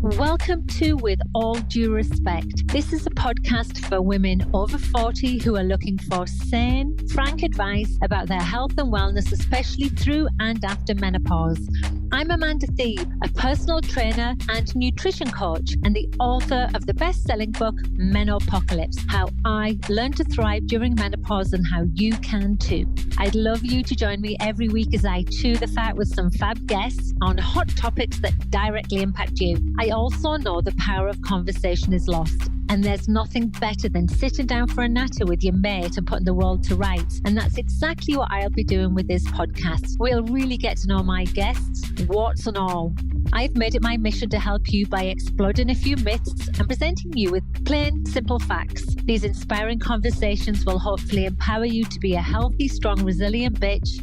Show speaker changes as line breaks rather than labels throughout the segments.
Welcome to With All Due Respect. This is a podcast for women over 40 who are looking for sane, frank advice about their health and wellness, especially through and after menopause. I'm Amanda Thebe, a personal trainer and nutrition coach, and the author of the best-selling book, Menopocalypse: How I Learned to Thrive During Menopause and How You Can Too. I'd love you to join me every week as I chew the fat with some fab guests on hot topics that directly impact you. I also know the power of conversation is lost, and there's nothing better than sitting down for a natter with your mate and putting the world to rights. And that's exactly what I'll be doing with this podcast. We'll really get to know my guests, warts and all. I've made it my mission to help you by exploding a few myths and presenting you with plain, simple facts. These inspiring conversations will hopefully empower you to be a healthy, strong, resilient bitch,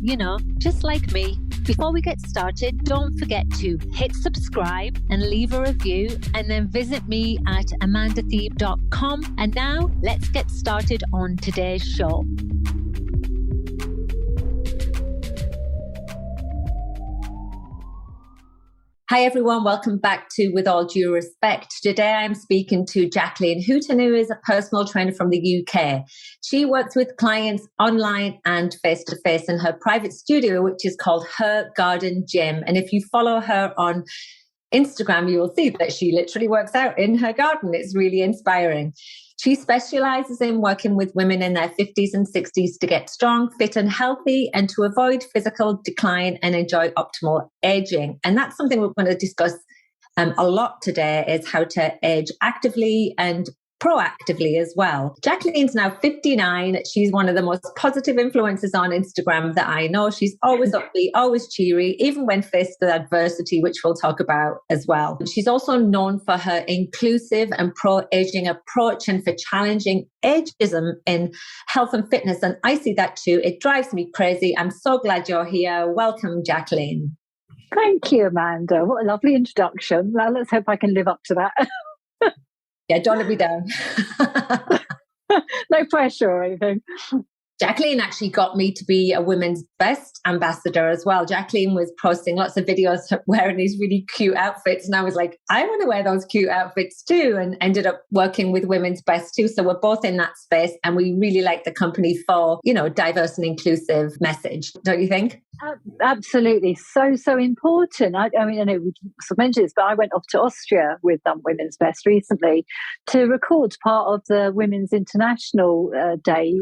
just like me. Before we get started, don't forget to hit subscribe and leave a review, and then visit me at amandathebe.com. And now let's get started on today's show. Hi everyone, welcome back to With All Due Respect. Today I'm speaking to Jacqueline Hooton, who is a personal trainer from the UK. She works with clients online and face-to-face in her private studio, which is called Her Garden Gym. And if you follow her on Instagram, you will see that she literally works out in her garden. It's really inspiring. She specialises in working with women in their 50s and 60s to get strong, fit and healthy, and to avoid physical decline and enjoy optimal aging. And that's something we're going to discuss a lot today, is how to age actively and proactively as well. Jacqueline's now 59. She's one of the most positive influencers on Instagram that I know. She's always upbeat, always cheery, even when faced with adversity, which we'll talk about as well. She's also known for her inclusive and pro-aging approach and for challenging ageism in health and fitness. And I see that too. It drives me crazy. I'm so glad you're here. Welcome, Jacqueline.
Thank you, Amanda. What a lovely introduction. Well, let's hope I can live up to that.
Yeah, don't let me down.
No pressure or anything.
Jacqueline actually got me to be a women's best ambassador as well. Jacqueline was posting lots of videos wearing these really cute outfits. And I was like, I want to wear those cute outfits too. And ended up working with women's best too. So we're both in that space. And we really like the company for, diverse and inclusive message. Don't you think?
Absolutely. So important. I mean, I know we sort of mentioned this, but I went off to Austria with Women's Best recently to record part of the Women's International Day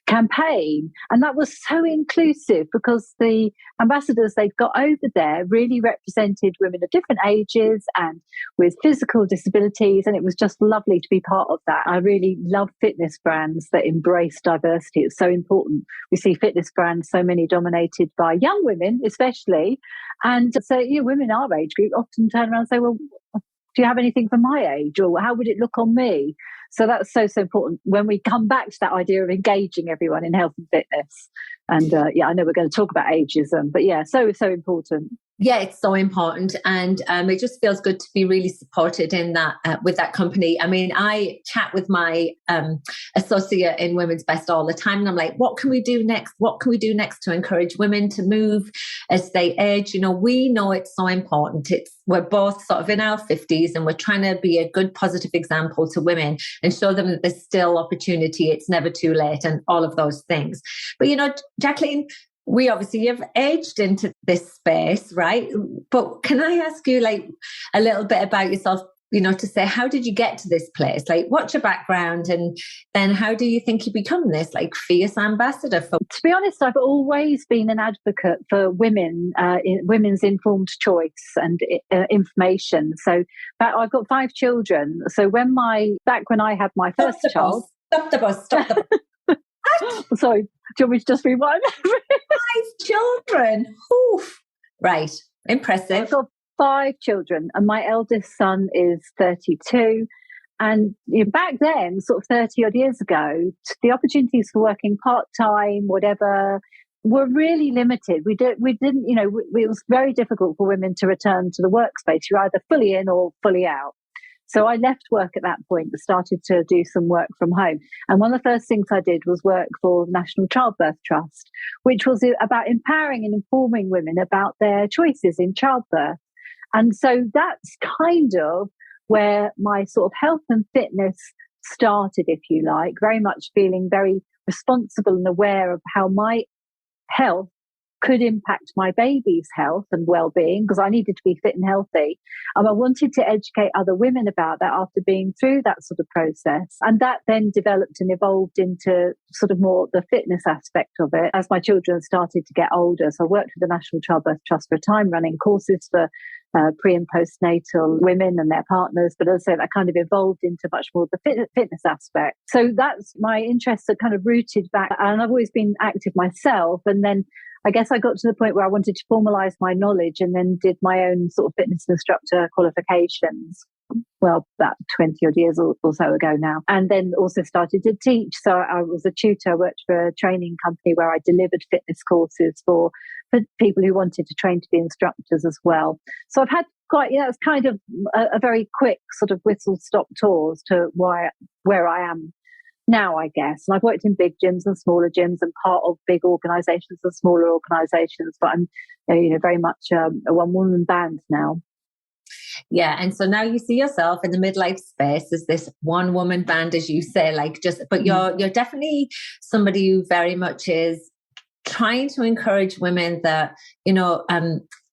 campaign. And that was so inclusive because the ambassadors they've got over there really represented women of different ages and with physical disabilities. And it was just lovely to be part of that. I really love fitness brands that embrace diversity. It's so important. We see fitness brands, so many dominated by young women, especially. And so, women our age group often turn around and say, well, do you have anything for my age? Or how would it look on me? So that's so important when we come back to that idea of engaging everyone in health and fitness. And I know we're going to talk about ageism, but so important.
Yeah, it's so important. And it just feels good to be really supported in that with that company. I mean, I chat with my associate in Women's Best all the time. And I'm like, what can we do next? What can we do next to encourage women to move as they age? We know it's so important. We're both sort of in our 50s and we're trying to be a good, positive example to women and show them that there's still opportunity. It's never too late and all of those things. But, Jacqueline, we obviously have aged into this space, right? But can I ask you a little bit about yourself, to say, how did you get to this place? What's your background? And then how do you think you become this fierce ambassador for?
To be honest, I've always been an advocate for women, women's informed choice and information. So I've got 5 children. So when I had my first child.
Stop the bus.
Sorry, do you want me to just rewind?
5 children. Oof. Right. Impressive.
I've got 5 children and my eldest son is 32. And back then, sort of 30 odd years ago, the opportunities for working part-time, whatever, were really limited. We didn't, it was very difficult for women to return to the workspace. You're either fully in or fully out. So I left work at that point and started to do some work from home. And one of the first things I did was work for the National Childbirth Trust, which was about empowering and informing women about their choices in childbirth. And so that's kind of where my sort of health and fitness started, if you like, very much feeling very responsible and aware of how my health could impact my baby's health and well-being, because I needed to be fit and healthy. And I wanted to educate other women about that after being through that sort of process. And that then developed and evolved into sort of more the fitness aspect of it as my children started to get older. So I worked with the National Childbirth Trust for a time, running courses for pre and postnatal women and their partners, but also that kind of evolved into much more the fitness aspect. So that's my interests are kind of rooted back, and I've always been active myself. And then I guess I got to the point where I wanted to formalize my knowledge, and then did my own sort of fitness instructor qualifications. Well, about 20 odd years or so ago now. And then also started to teach. So I was a tutor. I worked for a training company where I delivered fitness courses for people who wanted to train to be instructors as well. So I've had quite, it's kind of a very quick sort of whistle-stop tours to where I am now, I guess. And I've worked in big gyms and smaller gyms and part of big organisations and smaller organisations, but I'm very much a one-woman band now.
Yeah. And so now you see yourself in the midlife space as this one woman band, as you say, but you're definitely somebody who very much is trying to encourage women that,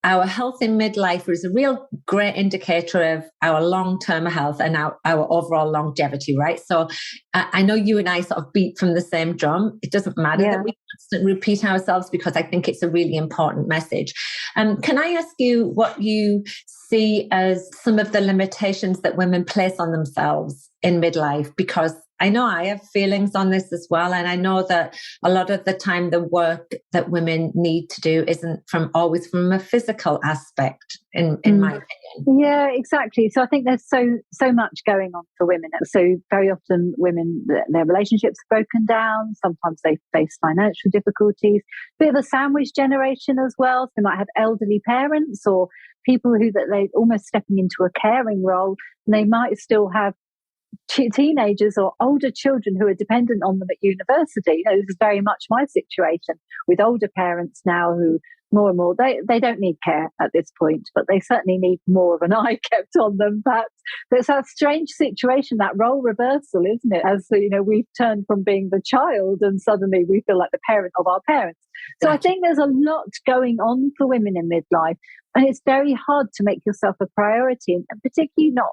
our health in midlife is a real great indicator of our long-term health and our overall longevity, right? So I know you and I sort of beat from the same drum. It doesn't matter that we constantly repeat ourselves, because I think it's a really important message. Can I ask you what you see as some of the limitations that women place on themselves in midlife? Because I know I have feelings on this as well. And I know that a lot of the time the work that women need to do isn't always from a physical aspect, in my opinion.
Yeah, exactly. So I think there's so much going on for women. So very often women, their relationships are broken down. Sometimes they face financial difficulties. Bit of a sandwich generation as well. So they might have elderly parents or people who that they almost stepping into a caring role, and they might still have teenagers or older children who are dependent on them at university. This is very much my situation with older parents now who more and more, they don't need care at this point, but they certainly need more of an eye kept on them. That's a strange situation, that role reversal, isn't it? As we've turned from being the child and suddenly we feel like the parent of our parents. So I think there's a lot going on for women in midlife, and it's very hard to make yourself a priority. And particularly not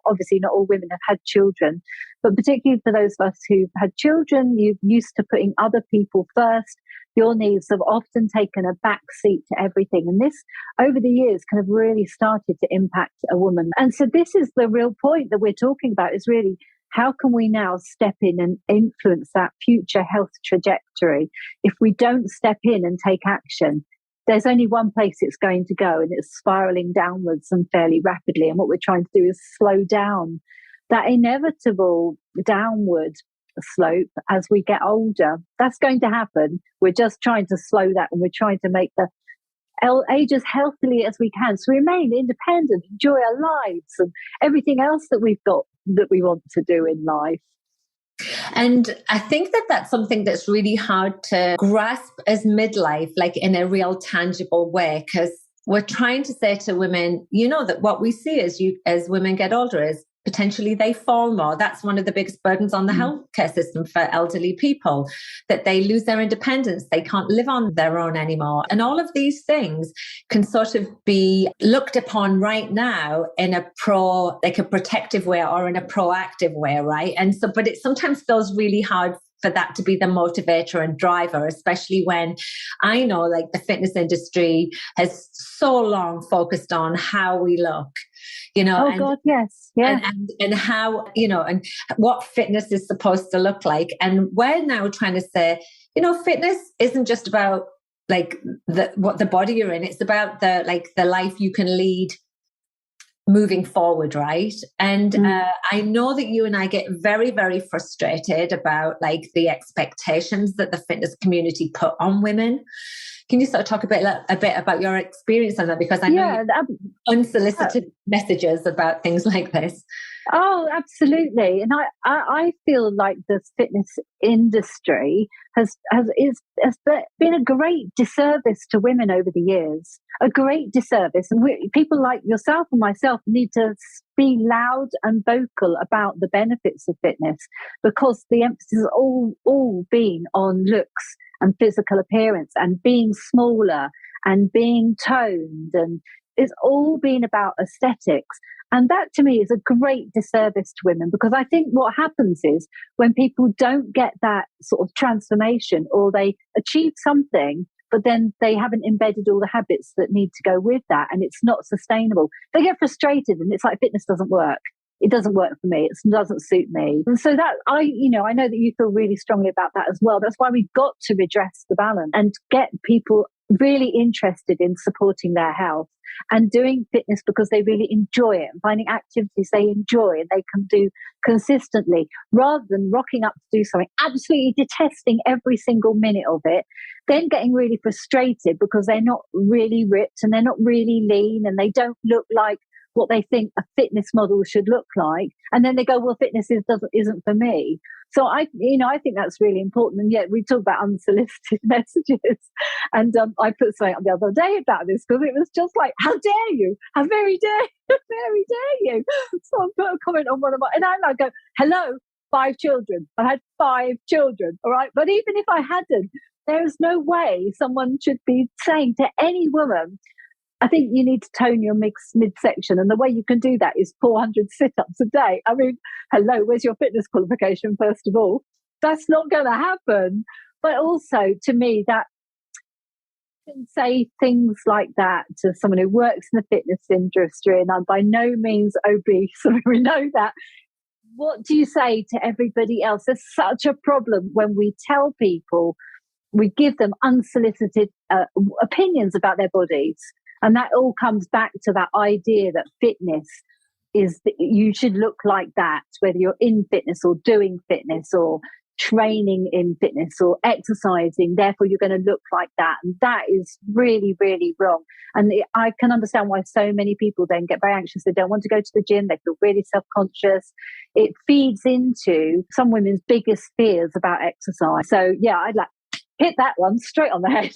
all women have had children, but particularly for those of us who've had children, you're used to putting other people first. Your needs have often taken a back seat to everything. And this, over the years, kind of really started to impact a woman. And so this is the real point that we're talking about, is really how can we now step in and influence that future health trajectory? If we don't step in and take action, there's only one place it's going to go, and it's spiraling downwards and fairly rapidly. And what we're trying to do is slow down that inevitable downward slope as we get older. That's going to happen. We're just trying to slow that, and we're trying to make the age as healthily as we can, so we remain independent, enjoy our lives and everything else that we've got that we want to do in life.
And I think that that's something that's really hard to grasp as midlife, like in a real tangible way, because we're trying to say to women, that what we see as women get older is potentially they fall more. That's one of the biggest burdens on the healthcare system for elderly people, that they lose their independence. They can't live on their own anymore. And all of these things can sort of be looked upon right now in a protective way or in a proactive way, right? And so, but it sometimes feels really hard for that to be the motivator and driver, especially when I know like the fitness industry has so long focused on how we look,
God, yes. Yeah.
And how, and what fitness is supposed to look like. And we're now trying to say, fitness isn't just about like what the body you're in. It's about the life you can lead moving forward, right? And I know that you and I get very, very frustrated about like the expectations that the fitness community put on women. Can you sort of talk a bit about your experience on that? Because I know unsolicited messages about things like this.
Oh, absolutely. And I feel like the fitness industry has been a great disservice to women over the years, a great disservice. And people like yourself and myself need to be loud and vocal about the benefits of fitness, because the emphasis has all been on looks and physical appearance and being smaller and being toned, and it's all been about aesthetics. And that to me is a great disservice to women, because I think what happens is when people don't get that sort of transformation, or they achieve something, but then they haven't embedded all the habits that need to go with that, and it's not sustainable, they get frustrated, and it's like fitness doesn't work. It doesn't work for me. It doesn't suit me. And so that I know that you feel really strongly about that as well. That's why we've got to redress the balance and get people really interested in supporting their health and doing fitness because they really enjoy it, and finding activities they enjoy and they can do consistently, rather than rocking up to do something, absolutely detesting every single minute of it, then getting really frustrated because they're not really ripped and they're not really lean and they don't look like what they think a fitness model should look like, and then they go, well, fitness isn't for me. So I think that's really important. And yet we talk about unsolicited messages, and I put something up the other day about this, because it was just like, how dare you? How very dare you? So I put a comment on one of my, and I go, hello, 5 children. I had 5 children, all right. But even if I hadn't, there is no way someone should be saying to any woman, I think you need to tone your midsection. And the way you can do that is 400 sit-ups a day. I mean, hello, where's your fitness qualification, first of all? That's not going to happen. But also, to me, that you can say things like that to someone who works in the fitness industry, and I'm by no means obese, so we know that. What do you say to everybody else? There's such a problem when we tell people, we give them unsolicited opinions about their bodies. And that all comes back to that idea that fitness is that you should look like that, whether you're in fitness or doing fitness or training in fitness or exercising. Therefore, you're going to look like that. And that is really, really wrong. And I can understand why so many people then get very anxious. They don't want to go to the gym. They feel really self-conscious. It feeds into some women's biggest fears about exercise. So, yeah, I'd like hit that one straight on the head.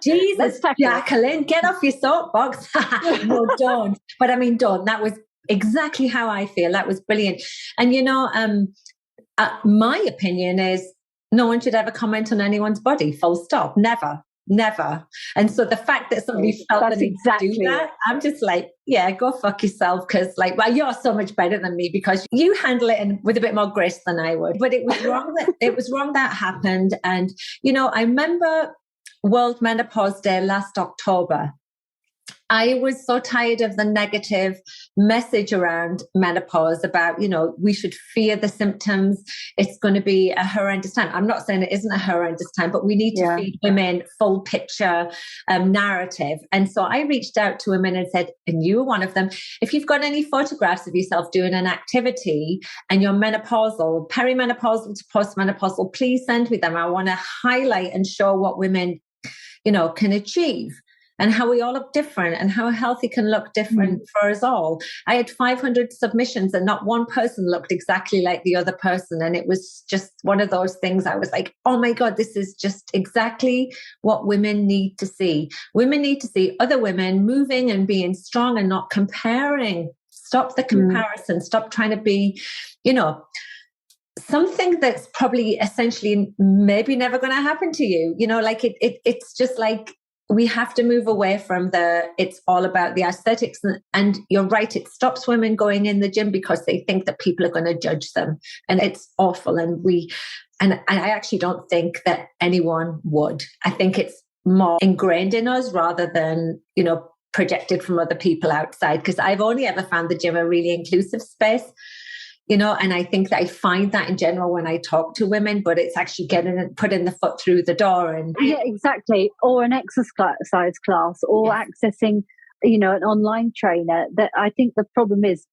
Jesus, Jacqueline, get off your soapbox. No, don't. But I mean, don't. That was exactly how I feel. That was brilliant. And, my opinion is no one should ever comment on anyone's body, full stop. Never. And so the fact that somebody felt that they do that, I'm just like, yeah, go fuck yourself. Because well, you're so much better than me because you handle it with a bit more grace than I would. But it was wrong that happened. And, I remember World Menopause Day last October. I was so tired of the negative message around menopause about, we should fear the symptoms. It's going to be a horrendous time. I'm not saying it isn't a horrendous time, but we need to feed women full picture narrative. And so I reached out to women and said, and you were one of them, if you've got any photographs of yourself doing an activity and you're menopausal, perimenopausal to postmenopausal, please send me them. I want to highlight and show what women, can achieve. And how we all look different and how healthy can look different for us all. I had 500 submissions and not one person looked exactly like the other person. And it was just one of those things I was like, oh my God, this is just exactly what women need to see. Women need to see other women moving and being strong and not comparing. Stop the comparison. Stop trying to be, something that's probably essentially maybe never going to happen to you. It's just like, we have to move away from it's all about the aesthetics. And you're right, it stops women going in the gym because they think that people are going to judge them. And it's awful. And I actually don't think that anyone would. I think it's more ingrained in us rather than, projected from other people outside. Because I've only ever found the gym a really inclusive space. And I think that I find that in general when I talk to women, but it's actually putting the foot through the door. And
yeah, exactly. Or an exercise class or accessing, an online trainer. That I think the problem is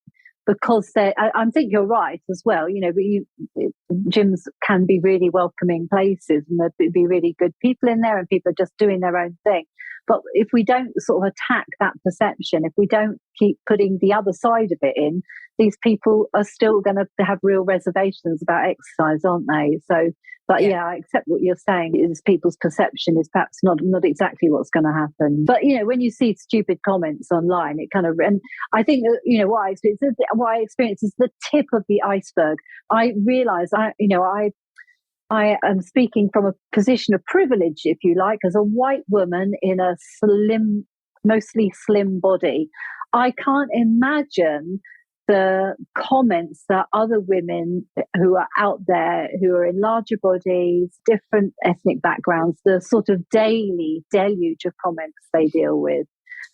because I think you're right as well. But gyms can be really welcoming places, and there'd be really good people in there, and people are just doing their own thing. But if we don't sort of attack that perception, if we don't keep putting the other side of it in, these people are still going to have real reservations about exercise, aren't they? So, but yeah, I accept what you're saying. Is people's perception is perhaps not exactly what's going to happen. But when you see stupid comments online, it kind of, and I think that, what I experience is the tip of the iceberg. I realise I am speaking from a position of privilege, if you like, as a white woman in a mostly slim body. I can't imagine the comments that other women who are out there, who are in larger bodies, different ethnic backgrounds, the sort of daily deluge of comments they deal with.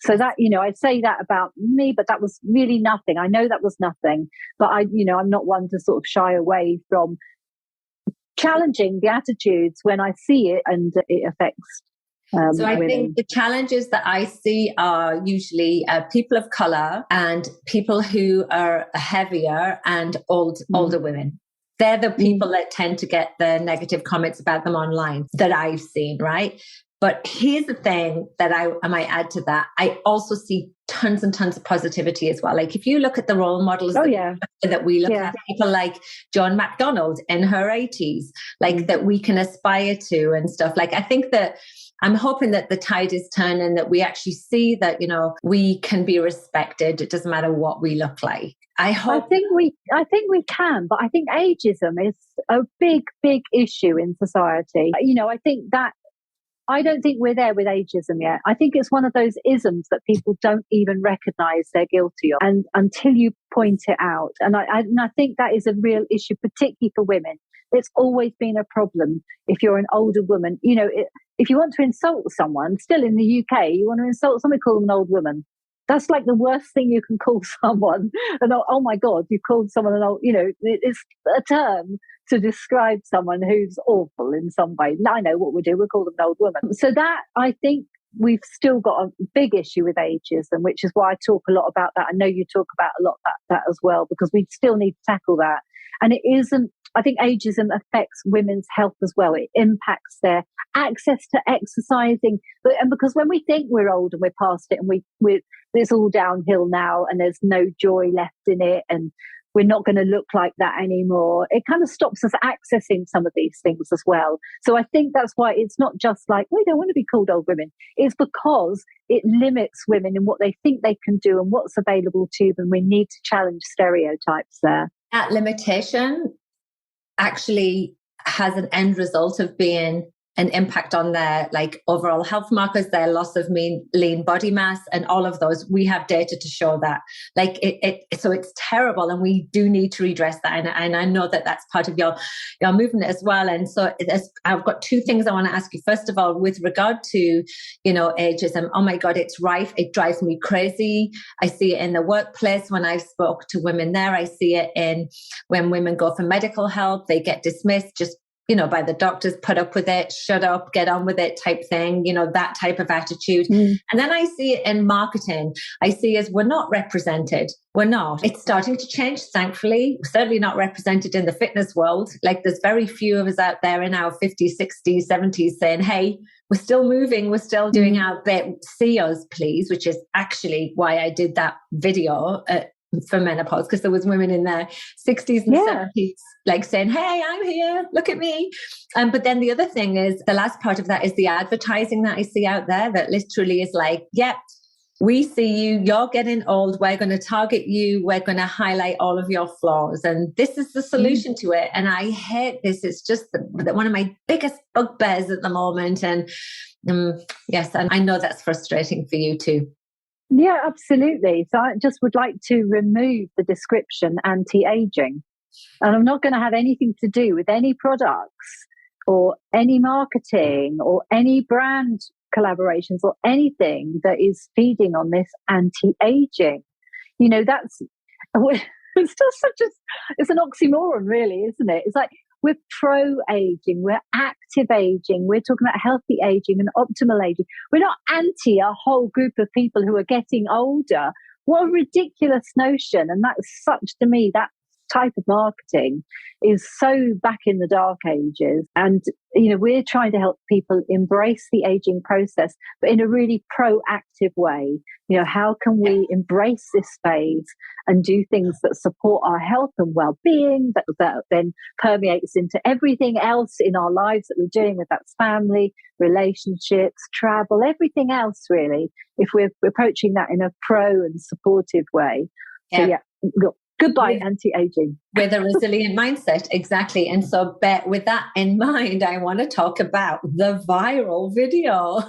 So that, I say that about me, but that was really nothing. I know that was nothing, but I'm not one to sort of shy away from challenging the attitudes when I see it and it affects
so I think the challenges that I see are usually people of color and people who are heavier and older women. They're the people that tend to get the negative comments about them online that I've seen, right? But here's the thing that I might add to that. I also see tons and tons of positivity as well. Like if you look at the role models that we look at, people like John McDonald in her 80s, like that we can aspire to and stuff. Like I think that I'm hoping that the tide is turning, that we actually see that, we can be respected. It doesn't matter what we look like. I think we can, but I think ageism is a big, big issue in society. I think that I don't think we're there with ageism yet. I think it's one of those isms that people don't even recognize they're guilty of, and until you point it out. And I think that is a real issue, particularly for women. It's always been a problem if you're an older woman. If you want to insult someone, still in the UK, you want to insult someone, call them an old woman. That's like the worst thing you can call someone. And oh my God, you called someone an old, it's a term to describe someone who's awful in some way. I know what we do. We'll call them an old woman. So that, I think we've still got a big issue with ageism, which is why I talk a lot about that. I know you talk about a lot about that as well, because we still need to tackle that. And it isn't, I think ageism affects women's health as well. It impacts their access to exercising. And because when we think we're old and we're past it and it's all downhill now and there's no joy left in it and we're not going to look like that anymore, it kind of stops us accessing some of these things as well. So I think that's why it's not just like, we don't want to be called old women. It's because it limits women in what they think they can do and what's available to them. We need to challenge stereotypes there. That limitation actually has an end result of being an impact on their overall health markers, their loss of lean body mass, and all of those. We have data to show that. So it's terrible, and we do need to redress that. And I know that that's part of your movement as well. And so I've got two things I want to ask you. First of all, with regard to ageism, oh my God, it's rife. It drives me crazy. I see it in the workplace when I spoke to women there. I see it in when women go for medical help, they get dismissed just by the doctors, put up with it, shut up, get on with it type thing, that type of attitude. And then I see it in marketing. I see as we're not represented. We're not. It's starting to change, thankfully. We're certainly not represented in the fitness world. There's very few of us out there in our 50s, 60s, 70s saying, hey, we're still moving, we're still doing our bit. See us, please, which is actually why I did that video for menopause, because there was women in their 60s and 70s saying, hey, I'm here, look at me. But then the other thing is, the last part of that is the advertising that I see out there that literally is we see you, you're getting old, we're going to target you, we're going to highlight all of your flaws, and this is the solution to it. And I hate this. It's just one of my biggest bugbears at the moment. And yes, and I know that's frustrating for you too.
Yeah, absolutely. So I just would like to remove the description anti-aging. And I'm not going to have anything to do with any products or any marketing or any brand collaborations or anything that is feeding on this anti-aging. That's, it's just it's an oxymoron really, isn't it? It's like, we're pro-aging, we're active aging, we're talking about healthy aging and optimal aging. We're not anti a whole group of people who are getting older. what a ridiculous notion. And that's such, to me, that type of marketing is so back in the dark ages. And, we're trying to help people embrace the aging process, but in a really proactive way. How can we embrace this phase and do things that support our health and well-being, that then permeates into everything else in our lives that we're doing, with that's family, relationships, travel, everything else, really, if we're approaching that in a pro and supportive way. So goodbye, anti-aging.
With a resilient mindset, exactly. And so with that in mind, I want to talk about the viral video.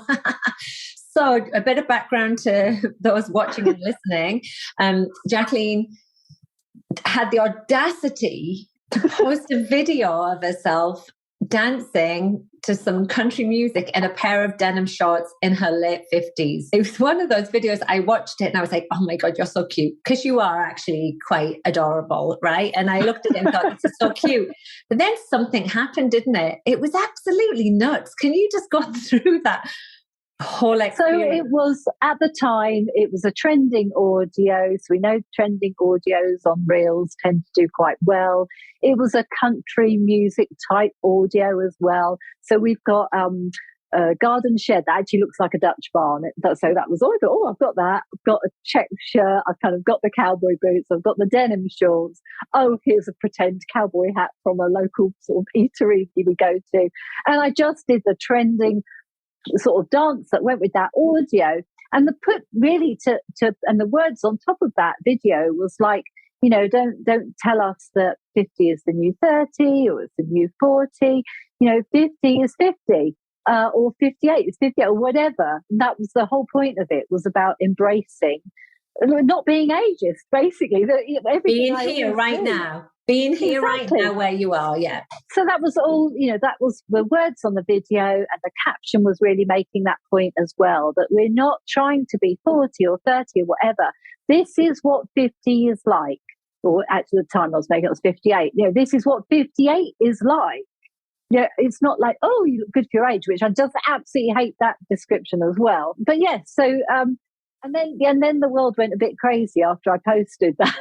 So a bit of background to those watching and listening. Jacqueline had the audacity to post a video of herself dancing to some country music in a pair of denim shorts in her late 50s. It was one of those videos, I watched it and I was like, oh my God, you're so cute. Because you are actually quite adorable, right? And I looked at it and thought, this is so cute. But then something happened, didn't it? It was absolutely nuts. Can you just go through that whole experience?
So it was, at the time, it was a trending audio. So we know trending audios on Reels tend to do quite well. It was a country music type audio as well. So we've got a garden shed that actually looks like a Dutch barn. So that was, I thought, I've got that. I've got a check shirt. I've kind of got the cowboy boots. I've got the denim shorts. Oh, here's a pretend cowboy hat from a local sort of eatery we go to. And I just did the trending sort of dance that went with that audio, and the put really to and the words on top of that video was like, don't tell us that 50 is the new 30 or it's the new 40. 50 is 50 or 58 is 58 or whatever. And that was the whole point of it, was about embracing, not being ageist, basically.
Being here right now. Being here right now where you are, yeah.
So that was all, that was the words on the video, and the caption was really making that point as well, that we're not trying to be 40 or 30 or whatever. This is what 50 is like. Or at the time I was making it was 58. This is what 58 is like. It's not like, oh, you look good for your age, which I just absolutely hate that description as well. But yes, so and then the world went a bit crazy after I posted that.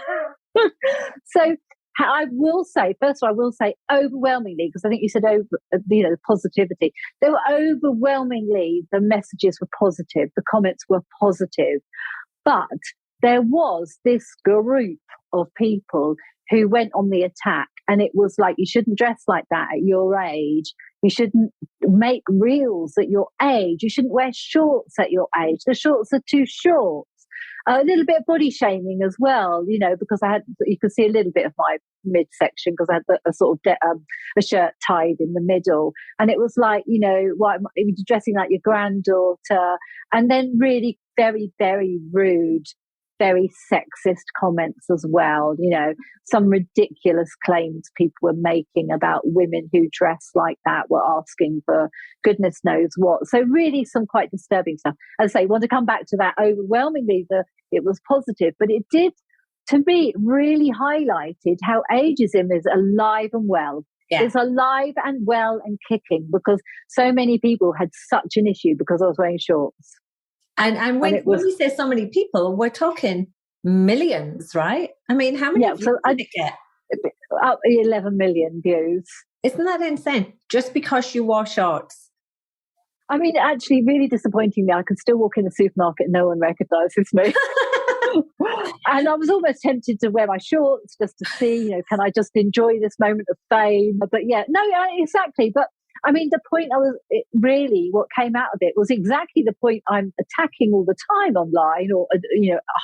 So I will say, first of all, I will say overwhelmingly, because I think you said positivity. They were overwhelmingly, the messages were positive, the comments were positive, but there was this group of people who went on the attack, and it was like, you shouldn't dress like that at your age. You shouldn't make reels at your age. You shouldn't wear shorts at your age. The shorts are too short. A little bit of body shaming as well, because you could see a little bit of my midsection because I had a sort of a shirt tied in the middle, and it was like, why are you dressing like your granddaughter? And then really very, very rude, very sexist comments as well. Some ridiculous claims people were making about women who dress like that, were asking for goodness knows what. So really some quite disturbing stuff. As I say, want to come back to that, overwhelmingly it was positive, but it did, to me, really highlighted how ageism is alive and well. Yeah. It's alive and well and kicking, because so many people had such an issue because I was wearing shorts.
And when we say so many people, we're talking millions, right? I mean, how many views did it get?
Up 11 million views.
Isn't that insane? Just because you wore shorts.
I mean, actually, really disappointingly, I can still walk in the supermarket and no one recognises me. And I was almost tempted to wear my shorts just to see, can I just enjoy this moment of fame? But yeah, no, exactly. But I mean, the point what came out of it was exactly the point I'm attacking all the time online, or,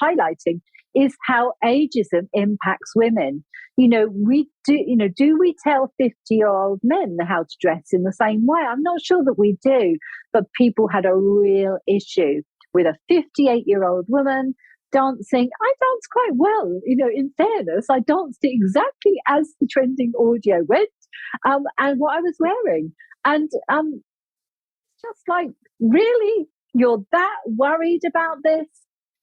highlighting, is how ageism impacts women. We do we tell 50-year-old men how to dress in the same way? I'm not sure that we do, but people had a real issue with a 58-year-old woman dancing. I danced quite well, in fairness. I danced exactly as the trending audio went, and what I was wearing. And just like, really, you're that worried about this?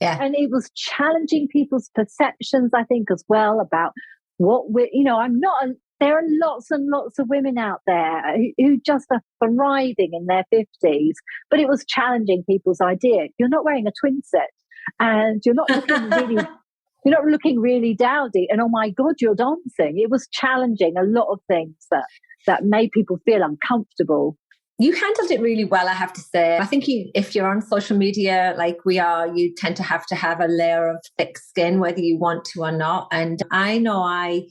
Yeah.
And it was challenging people's perceptions, I think, as well, about what there are lots and lots of women out there who just are thriving in their 50s, but it was challenging people's idea. You're not wearing a twin set. and you're not looking really. You're not looking really dowdy, and oh my God, you're dancing. It was challenging, a lot of things that made people feel uncomfortable.
You handled it really well, I have to say. I think if you're on social media like we are, you tend to have a layer of thick skin, whether you want to or not. And I know I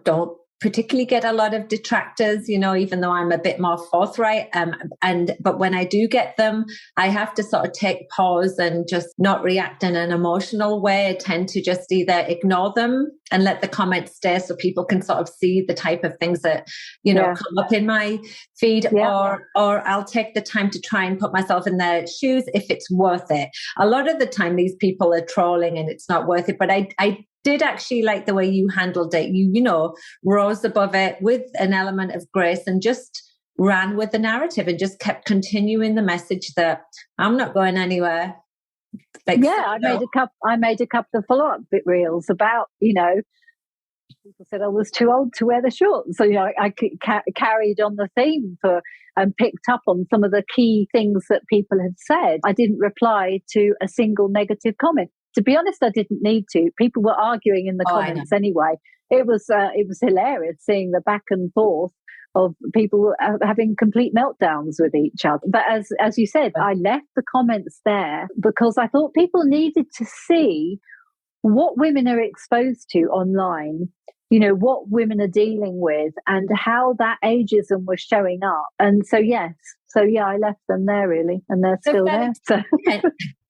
don't particularly get a lot of detractors, even though I'm a bit more forthright. But when I do get them, I have to sort of take pause and just not react in an emotional way. I tend to just either ignore them and let the comments stay so people can sort of see the type of things that, come up in my feed, or I'll take the time to try and put myself in their shoes if it's worth it. A lot of the time, these people are trolling and it's not worth it. But I did actually like the way you handled it. You rose above it with an element of grace and just ran with the narrative and just kept continuing the message that I'm not going anywhere.
I made a couple of follow-up bit reels about, people said I was too old to wear the shorts. So, I carried on the theme and picked up on some of the key things that people had said. I didn't reply to a single negative comment. To be honest, I didn't need to. People were arguing in the comments anyway. It was hilarious seeing the back and forth of people having complete meltdowns with each other. But as you said, I left the comments there because I thought people needed to see what women are exposed to online, what women are dealing with and how that ageism was showing up. And I left them there really, and they're still there. So.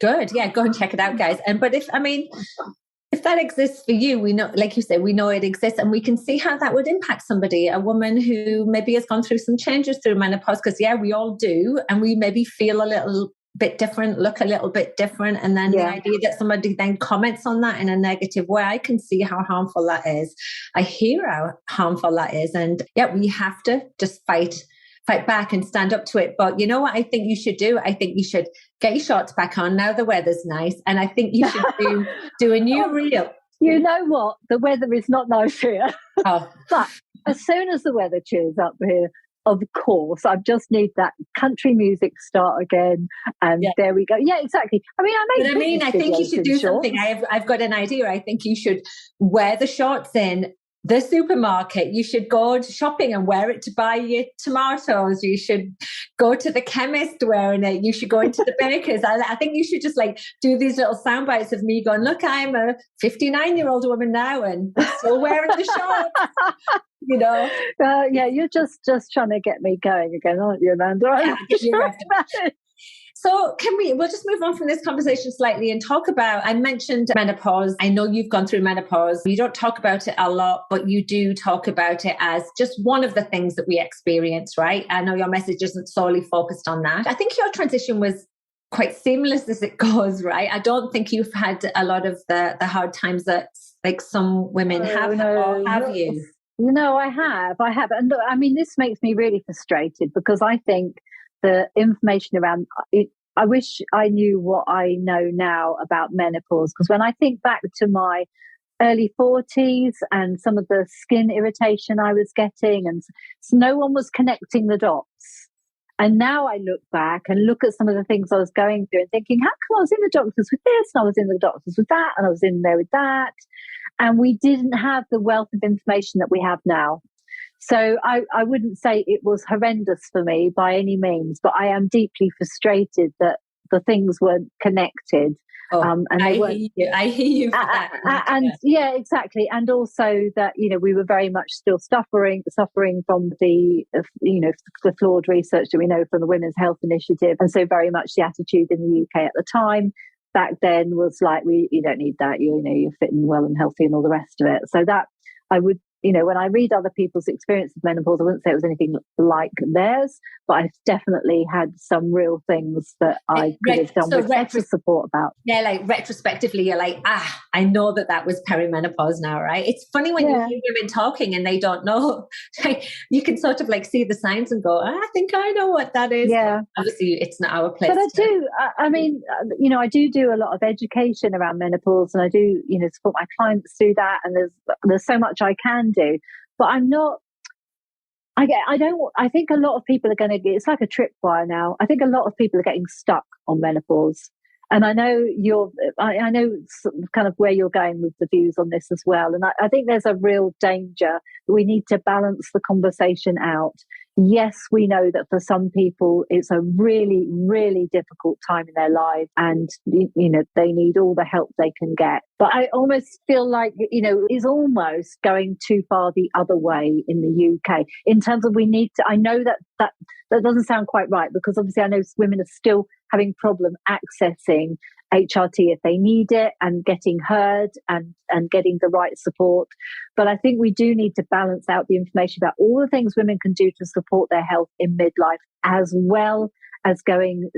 Good. Yeah, go and check it out, guys. But if that exists for you, we know, like you say, we know it exists, and we can see how that would impact somebody, a woman who maybe has gone through some changes through menopause, because we all do, and we maybe feel a little bit different, look a little bit different, and then the idea that somebody then comments on that in a negative way, I can see how harmful that is. I hear how harmful that is, and we have to just fight back and stand up to it. But you know what I think you should do? I think you should get your shorts back on now the weather's nice, and I think you should do a new reel.
You know what? The weather is not nice here.
Oh.
But as soon as the weather cheers up here, of course, I just need that country music start again, and there we go. Yeah, exactly. I
think you should do something. I've got an idea. I think you should wear the shorts in the supermarket. You should go shopping and wear it to buy your tomatoes. You should go to the chemist wearing it. You should go into the baker's. I think you should just do these little sound bites of me going, look, I'm a 59-year-old woman now and still wearing the shorts.
You're just trying to get me going again, aren't you, Amanda?
So we'll just move on from this conversation slightly and talk about, I mentioned menopause. I know you've gone through menopause. You don't talk about it a lot, but you do talk about it as just one of the things that we experience, right? I know your message isn't solely focused on that. I think your transition was quite seamless as it goes, right? I don't think you've had a lot of the hard times that some women have, or have you?
I have. And this makes me really frustrated because I think the information around it, I wish I knew what I know now about menopause, because when I think back to my early 40s and some of the skin irritation I was getting, and so no one was connecting the dots. And now I look back and look at some of the things I was going through and thinking, how come I was in the doctors with this and I was in the doctors with that and I was in there with that, and we didn't have the wealth of information that we have now. So I wouldn't say it was horrendous for me by any means, but I am deeply frustrated that the things weren't connected.
And I hear you for that.
And exactly. And also that, we were very much still suffering from the, the flawed research that we know from the Women's Health Initiative. And so very much the attitude in the UK at the time back then was like, you don't need that, you're fit and well and healthy and all the rest of it. So that I would, when I read other people's experience of menopause, I wouldn't say it was anything like theirs, but I've definitely had some real things that I could have done with better support about.
Yeah, retrospectively, you're like, I know that was perimenopause now, right? It's funny when you hear women talking and they don't know. You can sort of see the signs and go, I think I know what that is.
Yeah.
Obviously, it's not our place.
But I do. I do a lot of education around menopause, and I do, support my clients through that. And there's so much I can do, but I'm not. I think a lot of people are going to get. It's like a tripwire now. I think a lot of people are getting stuck on menopause, And I know I know kind of where you're going with the views on this as well. And I think there's a real danger that we need to balance the conversation out. Yes, we know that for some people it's a really, really difficult time in their life, and they need all the help they can get. But I almost feel like it's almost going too far the other way in the UK in terms of we need to. I know that doesn't sound quite right, because obviously I know women are still having problem accessing HRT if they need it, and getting heard and getting the right support. But I think we do need to balance out the information about all the things women can do to support their health in midlife, as well as going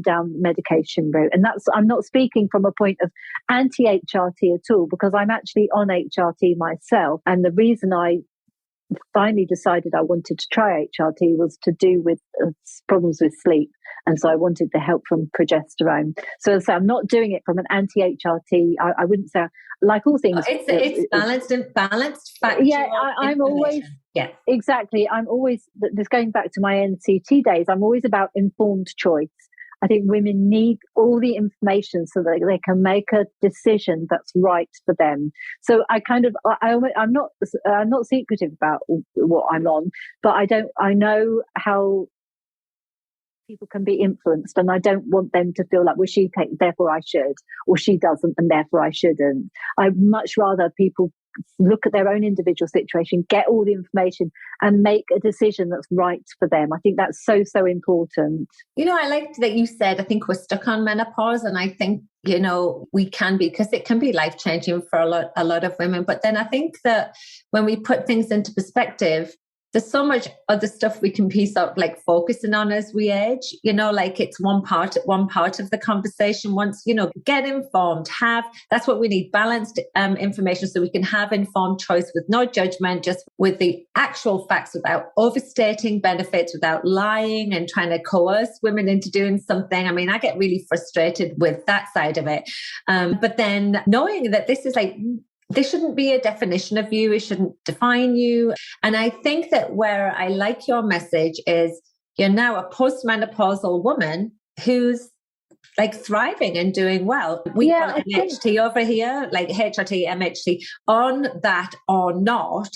down the medication route. And I'm not speaking from a point of anti-HRT at all, because I'm actually on HRT myself. And the reason I finally decided I wanted to try HRT was to do with problems with sleep. And so I wanted the help from progesterone. So I'm not doing it from an anti-HRT. I wouldn't say, like all things.
It's balanced factual.
Yeah, I'm always, yeah, exactly. I'm always, this going back to my NCT days, I'm always about informed choice. I think women need all the information so that they can make a decision that's right for them. So I'm not secretive about what I'm on, but I know how people can be influenced, and I don't want them to feel like, well, she takes, therefore I should, or she doesn't, and therefore I shouldn't. I'd much rather people look at their own individual situation, get all the information, and make a decision that's right for them. I think that's so, so important.
I liked that you said, I think we're stuck on menopause, and I think, we can be, because it can be life-changing for a lot of women. But then I think that when we put things into perspective, there's so much other stuff we can piece up, like focusing on as we age, it's one part of the conversation. Once, get informed, that's what we need, balanced information, so we can have informed choice with no judgment, just with the actual facts, without overstating benefits, without lying and trying to coerce women into doing something. I mean, I get really frustrated with that side of it. But then knowing that this is this shouldn't be a definition of you. It shouldn't define you. And I think that where I like your message is you're now a postmenopausal woman who's thriving and doing well. We call it MHT over here, like HRT, MHT. On that or not,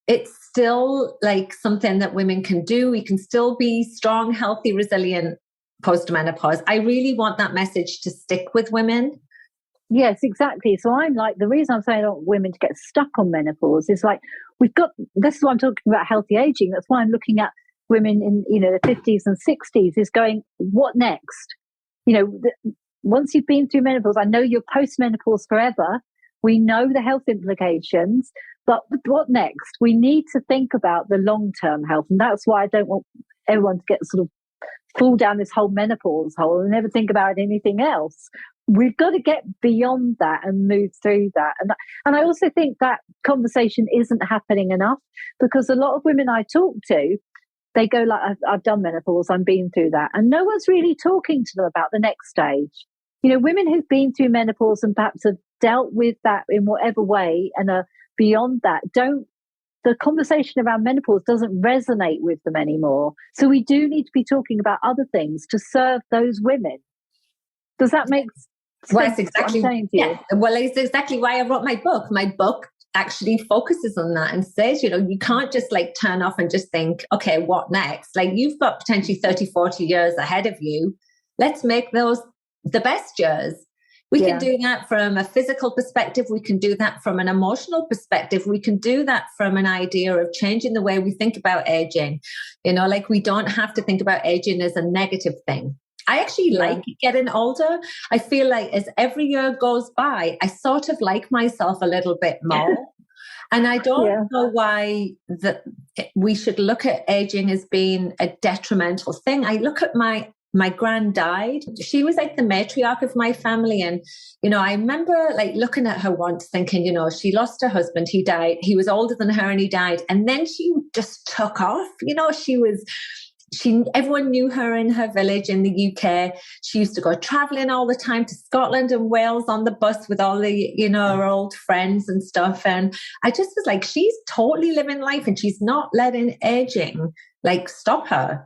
it's still something that women can do. We can still be strong, healthy, resilient post-menopause. I really want that message to stick with women.
Yes, exactly. So I'm the reason I'm saying I don't want women to get stuck on menopause is this is what I'm talking about, healthy aging. That's why I'm looking at women in, the 50s and 60s is going, what next? Once you've been through menopause, I know you're post-menopause forever. We know the health implications, but what next? We need to think about the long-term health. And that's why I don't want everyone to get sort of fall down this whole menopause hole and never think about anything else. We've got to get beyond that and move through that. And I also think that conversation isn't happening enough, because a lot of women I talk to, they go I've done menopause, I'm been through that. And no one's really talking to them about the next stage. Women who've been through menopause and perhaps have dealt with that in whatever way and are beyond that, the conversation around menopause doesn't resonate with them anymore. So we do need to be talking about other things to serve those women. Does that make sense?
Well, that's exactly, Well, it's exactly why I wrote my book. My book actually focuses on that and says, you can't just turn off and just think, okay, what next? You've got potentially 30, 40 years ahead of you. Let's make those the best years. We can do that from a physical perspective. We can do that from an emotional perspective. We can do that from an idea of changing the way we think about aging. We don't have to think about aging as a negative thing. I actually like getting older. I feel like as every year goes by, I sort of like myself a little bit more. And I don't know why we should look at aging as being a detrimental thing. I look at my gran died. She was the matriarch of my family. And, I remember looking at her once thinking, she lost her husband. He died. He was older than her and he died. And then she just took off. Everyone knew her in her village in the UK. She used to go traveling all the time to Scotland and Wales on the bus with all the, her old friends and stuff. And I just was she's totally living life and she's not letting aging stop her.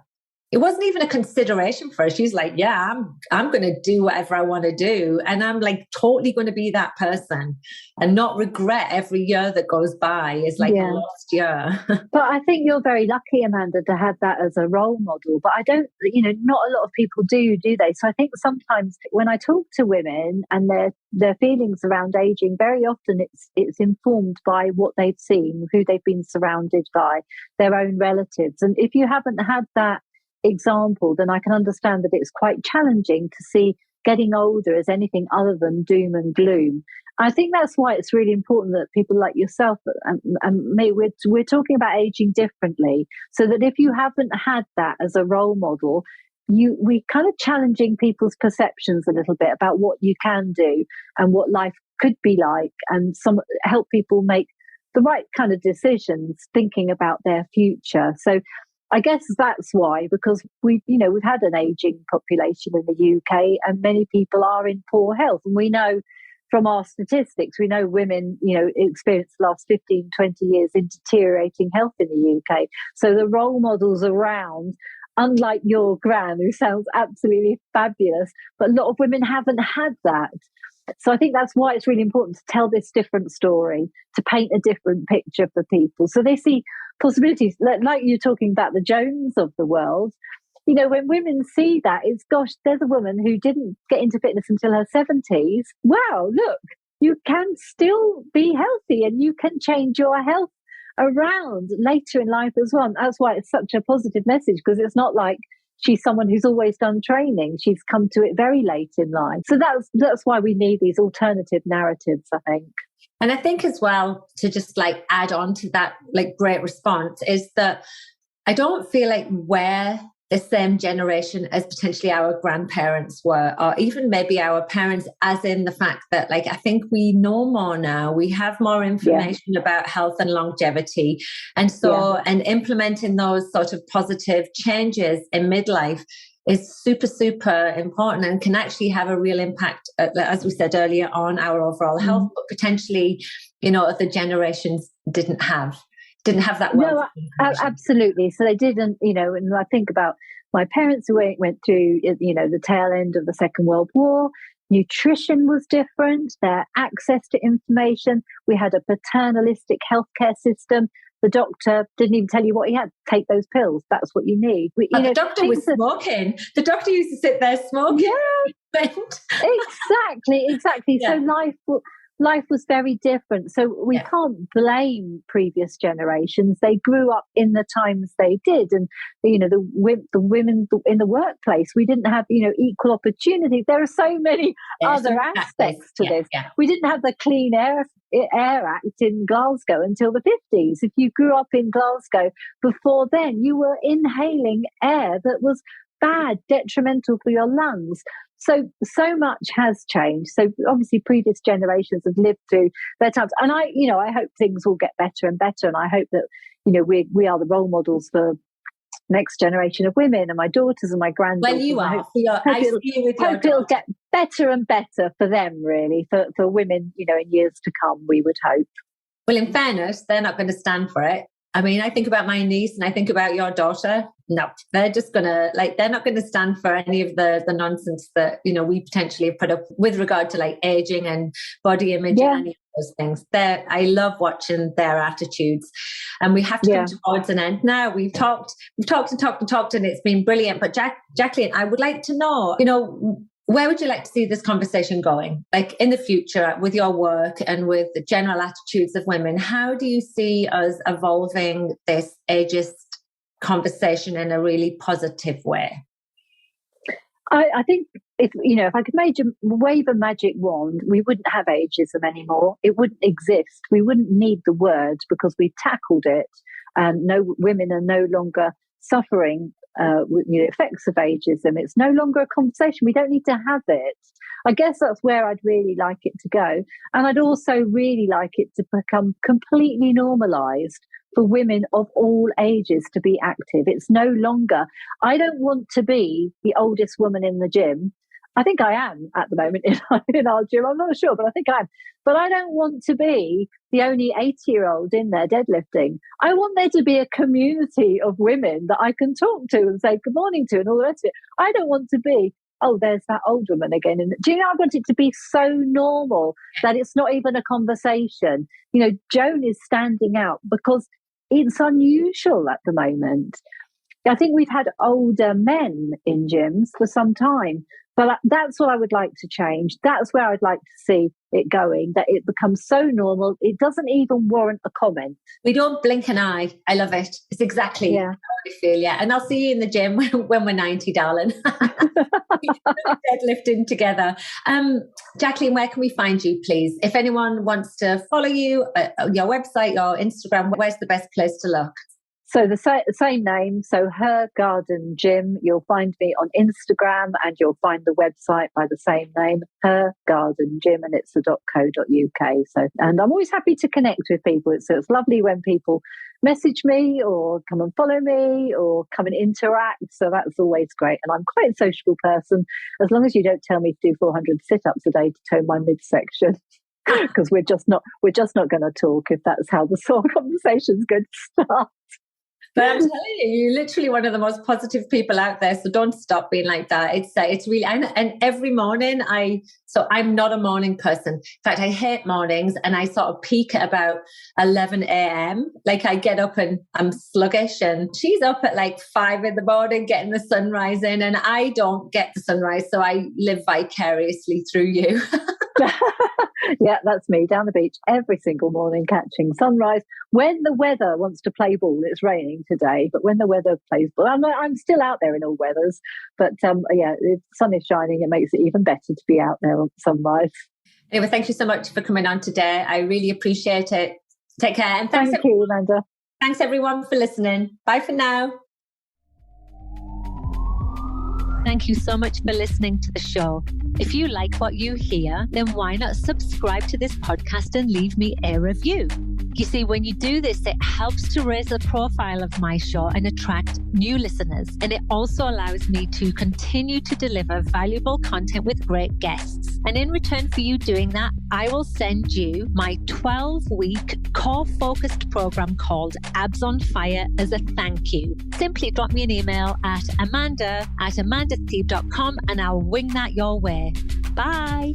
it wasn't even a consideration for her. She's like, yeah, I'm going to do whatever I want to do. And I'm like totally going to be that person and not regret every year that goes by is like a lost year.
But I think you're very lucky, Amanda, to have that as a role model. But I don't, not a lot of people do they? So I think sometimes when I talk to women and their feelings around aging, very often it's informed by what they've seen, who they've been surrounded by, their own relatives. And if you haven't had that example, then I can understand that it's quite challenging to see getting older as anything other than doom and gloom. I think that's why it's really important that people like yourself and me, we're talking about aging differently, so that if you haven't had that as a role model, we kind of challenging people's perceptions a little bit about what you can do and what life could be like, and help people make the right kind of decisions thinking about their future. So I guess that's why, because we've had an aging population in the UK and many people are in poor health. And we know from our statistics, we know women, experience the last 15, 20 years in deteriorating health in the UK. So the role models around, unlike your gran, who sounds absolutely fabulous, but a lot of women haven't had that. So I think that's why it's really important to tell this different story, to paint a different picture for people, so they see possibilities. Like you're talking about the Jones of the world. When women see that, it's, gosh, there's a woman who didn't get into fitness until her 70s. Wow, look, you can still be healthy and you can change your health around later in life as well. And that's why it's such a positive message, because it's not like she's someone who's always done training. She's come to it very late in life. So that's why we need these alternative narratives, I think.
And I think as well, to just like add on to that like great response, is that I don't feel like we're the same generation as potentially our grandparents were, or even maybe our parents, as in the fact that like I think we know more now. We have more information about health and longevity. And so and implementing those sort of positive changes in midlife is super, super important and can actually have a real impact, as we said earlier, on our overall health, but potentially, other generations didn't have that wealth.
No, absolutely. So they didn't, and I think about my parents who went through, the tail end of the Second World War. Nutrition was different, their access to information. We had a paternalistic healthcare system. The doctor didn't even tell you what he had. Take those pills. That's what you need.
The doctor was smoking. The doctor used to sit there smoking.
Yeah, exactly.
Yeah.
So life was very different. So we can't blame previous generations. They grew up in the times they did. And, the women in the workplace, we didn't have, equal opportunity. There are so many other aspects to this. Yeah. We didn't have the Clean Air Act in Glasgow until the 50s. If you grew up in Glasgow before then, you were inhaling air that was bad, detrimental for your lungs. So much has changed. So obviously previous generations have lived through their times. And I hope things will get better and better. And I hope that, we are the role models for next generation of women and my daughters and my granddaughters.
Well, you are.
Hope it'll get better and better for them, really, for women, in years to come, we would hope.
Well, in fairness, they're not going to stand for it. I mean, I think about my niece and I think about your daughter. No, they're just going to they're not going to stand for any of the nonsense that, we potentially have put up with regard to like aging and body image and any of those things. I love watching their attitudes, and we have to come towards an end now. We've talked and it's been brilliant. But Jacqueline, I would like to know, where would you like to see this conversation going? Like in the future with your work and with the general attitudes of women, how do you see us evolving this ageist conversation in a really positive way?
I think if I could wave a magic wand, we wouldn't have ageism anymore. It wouldn't exist. We wouldn't need the word because we've tackled it. No, women are no longer suffering with the effects of ageism. It's no longer a conversation. We don't need to have it. I guess that's where I'd really like it to go. And I'd also really like it to become completely normalised for women of all ages to be active. It's no longer, I don't want to be the oldest woman in the gym. I think I am at the moment in our gym. I'm not sure, but I think I am. But I don't want to be the only 80-year-old in there deadlifting. I want there to be a community of women that I can talk to and say good morning to and all the rest of it. I don't want to be, oh, there's that old woman again. And do you know, I want it to be so normal that it's not even a conversation. You know, Joan is standing out because it's unusual at the moment. I think we've had older men in gyms for some time, but that's what I would like to change. That's where I'd like to see it going, that it becomes so normal. It doesn't even warrant a comment.
We don't blink an eye. I love it. It's exactly how I feel, yeah. And I'll see you in the gym when we're 90, darling. Deadlifting together. Jacqueline, where can we find you, please? If anyone wants to follow you, your website, your Instagram, where's the best place to look?
So the same name, so Her Garden Gym. You'll find me on Instagram and you'll find the website by the same name, Her Garden Gym, and it's .co.uk. So, and I'm always happy to connect with people. It's lovely when people message me or come and follow me or come and interact. So that's always great. And I'm quite a sociable person, as long as you don't tell me to do 400 sit-ups a day to tone my midsection. Because we're just not going to talk if that's how the conversation's going to start.
But I'm telling you, you're literally one of the most positive people out there. So don't stop being like that. It's really, and every morning I'm not a morning person. In fact, I hate mornings, and I sort of peak at about 11 a.m. Like I get up and I'm sluggish, and she's up at like 5 in the morning getting the sunrise in, and I don't get the sunrise. So I live vicariously through you.
Yeah, that's me down the beach every single morning catching sunrise. When the weather wants to play ball, it's raining today, but when the weather plays ball, I'm still out there in all weathers. But if the sun is shining, it makes it even better to be out there on sunrise.
Anyway, thank you so much for coming on today. I really appreciate it. Take care. And
thank you, Amanda.
Thanks everyone for listening. Bye for now.
Thank you so much for listening to the show. If you like what you hear, then why not subscribe to this podcast and leave me a review? You see, when you do this, it helps to raise the profile of my show and attract new listeners. And it also allows me to continue to deliver valuable content with great guests. And in return for you doing that, I will send you my 12-week core-focused program called Abs on Fire as a thank you. Simply drop me an email at amanda@amandasteve.com and I'll wing that your way. Bye.